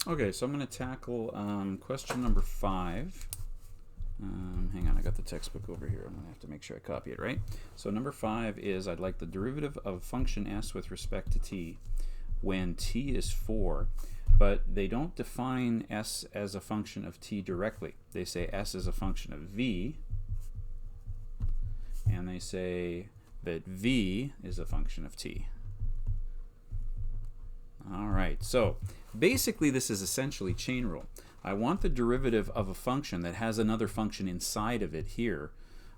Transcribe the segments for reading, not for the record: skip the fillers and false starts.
Okay, so I'm going to tackle question number 5. Hang on, I got the textbook over here. I'm going to have to make sure I copy it right. So number 5 is I'd like the derivative of function s with respect to t when t is 4, but they don't define s as a function of t directly. They say s is a function of v, and they say that v is a function of t. All right, so basically this is essentially chain rule. I want the derivative of a function that has another function inside of it here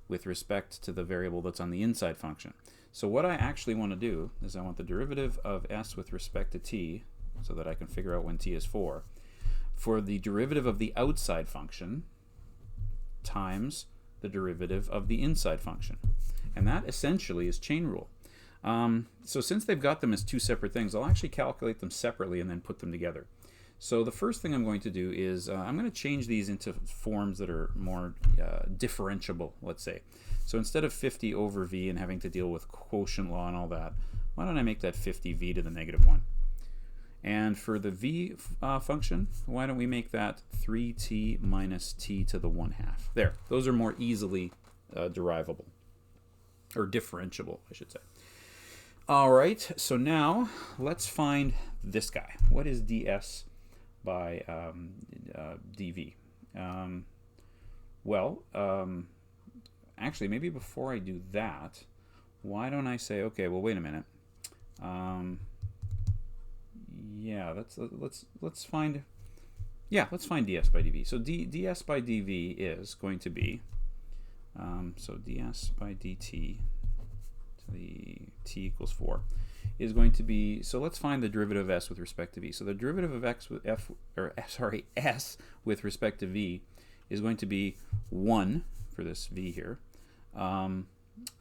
with respect to the variable that's on the inside function. So what I actually want to do is I want the derivative of s with respect to t, so that I can figure out when t is 4, for the derivative of the outside function times the derivative of the inside function. And that essentially is chain rule. So since they've got them as two separate things, I'll actually calculate them separately and then put them together. So the first thing I'm going to do is I'm going to change these into forms that are more differentiable, let's say. So instead of 50 over v and having to deal with quotient law and all that, why don't I make that 50v to the negative 1? And for the v function, why don't we make that 3t minus t to the 1/2? There, those are more easily derivable, or differentiable, I should say. All right, so now let's find this guy. What is ds by dv? Actually, maybe before I do that, why don't I say, okay, well, wait a minute. Yeah, let's find ds by dv. So ds by dv is going to be so ds by dt to the t equals 4 is going to be, so let's find the derivative of s with respect to v. So the derivative of s with respect to v is going to be 1 for this v here,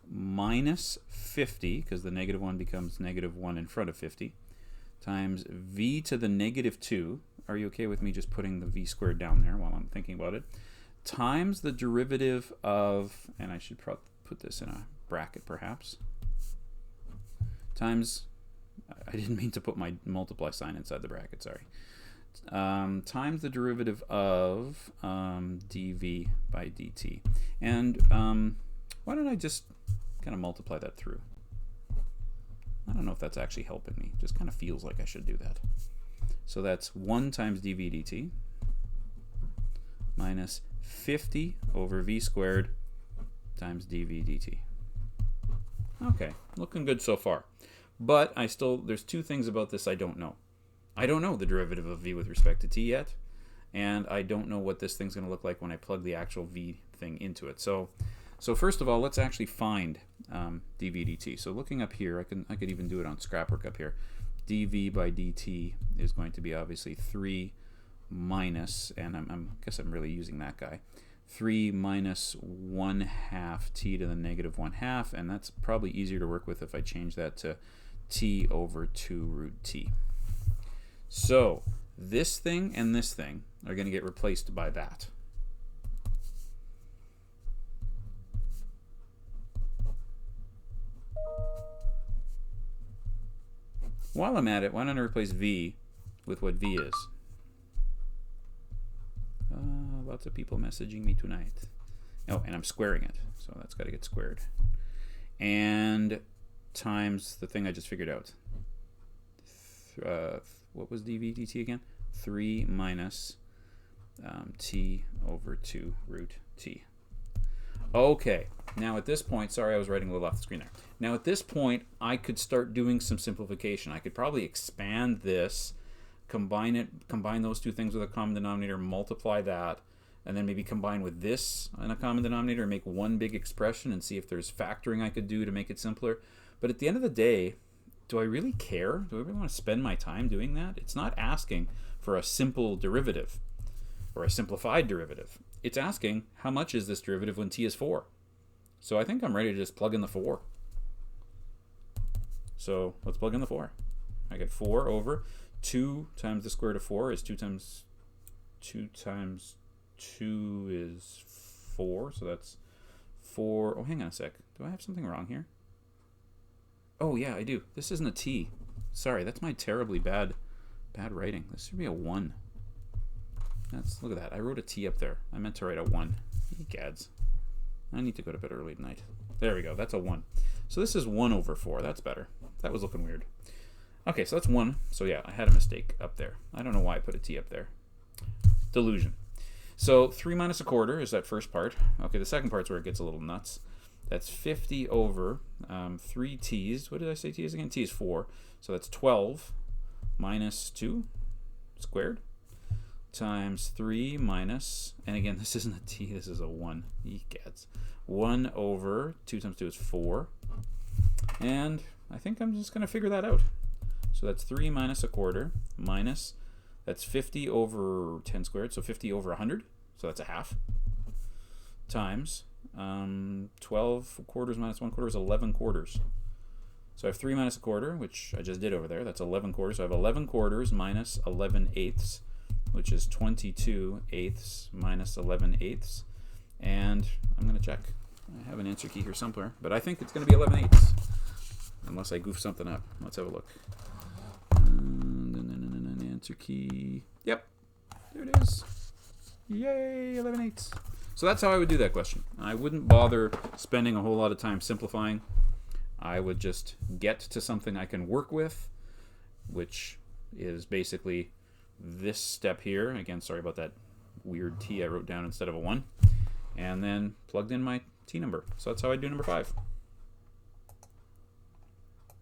minus 50, because the negative 1 becomes negative 1 in front of 50, times v to the negative 2. Are you okay with me just putting the v squared down there while I'm thinking about it? Times the derivative of, and I should probably put this in a bracket perhaps, times, I didn't mean to put my multiply sign inside the bracket, sorry, times the derivative of dv by dt. And why don't I just kind of multiply that through? I don't know if that's actually helping me. It just kind of feels like I should do that. So that's 1 times dv dt minus 50 over v squared times dv dt. Okay, looking good so far. But there's two things about this I don't know. I don't know the derivative of v with respect to t yet, and I don't know what this thing's going to look like when I plug the actual v thing into it. So first of all, let's actually find dv dt. So looking up here, I could even do it on scrapwork up here. dv by dt is going to be obviously 3 minus, and I guess I'm really using that guy, 3 minus 1/2 t to the negative 1/2, and that's probably easier to work with if I change that to t over 2 root t. So this thing and this thing are going to get replaced by that. While I'm at it, why don't I replace v with what v is? Lots of people messaging me tonight. Oh, and I'm squaring it, so that's got to get squared. And times the thing I just figured out. What was dv dt again? 3 minus t over 2 root t. Okay, now at this point, sorry I was writing a little off the screen there. Now at this point, I could start doing some simplification. I could probably expand this, combine those two things with a common denominator, multiply that, and then maybe combine with this in a common denominator and make one big expression and see if there's factoring I could do to make it simpler. But at the end of the day, do I really care? Do I really want to spend my time doing that? It's not asking for a simple derivative or a simplified derivative. It's asking how much is this derivative when t is 4. So I think I'm ready to just plug in the 4. So let's plug in the 4. I get 4 over 2 times the square root of 4 is 2 times 2 times 2 is 4. So that's 4. Oh, hang on a sec. Do I have something wrong here? Oh, yeah, I do. This isn't a t. Sorry, that's my terribly bad writing. This should be a 1. Look at that. I wrote a t up there. I meant to write a 1. Egads. I need to go to bed early tonight. There we go. That's a 1. So this is 1 over 4. That's better. That was looking weird. Okay, so that's 1. So yeah, I had a mistake up there. I don't know why I put a t up there. Delusion. So 3 minus a quarter is that first part. Okay, the second part's where it gets a little nuts. That's 50 over 3 t's. What did I say t is again? T is 4. So that's 12 minus 2 squared times 3 minus, and again, this isn't a t, this is a 1. Egads. 1 over 2 times 2 is 4. And I think I'm just going to figure that out. So that's 3 minus a quarter minus, that's 50 over 10 squared, so 50 over 100, so that's a half, times 12 quarters minus 1 quarter is 11 quarters. So I have 3 minus a quarter, which I just did over there. That's 11 quarters. So I have 11 quarters minus 11 eighths, which is 22 eighths minus 11 eighths. And I'm going to check. I have an answer key here somewhere, but I think it's going to be 11 eighths, unless I goof something up. Let's have a look. Answer key. Yep, there it is. Yay, 11 eighths. So that's how I would do that question. I wouldn't bother spending a whole lot of time simplifying. I would just get to something I can work with, which is basically this step here. Again, sorry about that weird t I wrote down instead of a 1. And then plugged in my t number. So that's how I do number 5.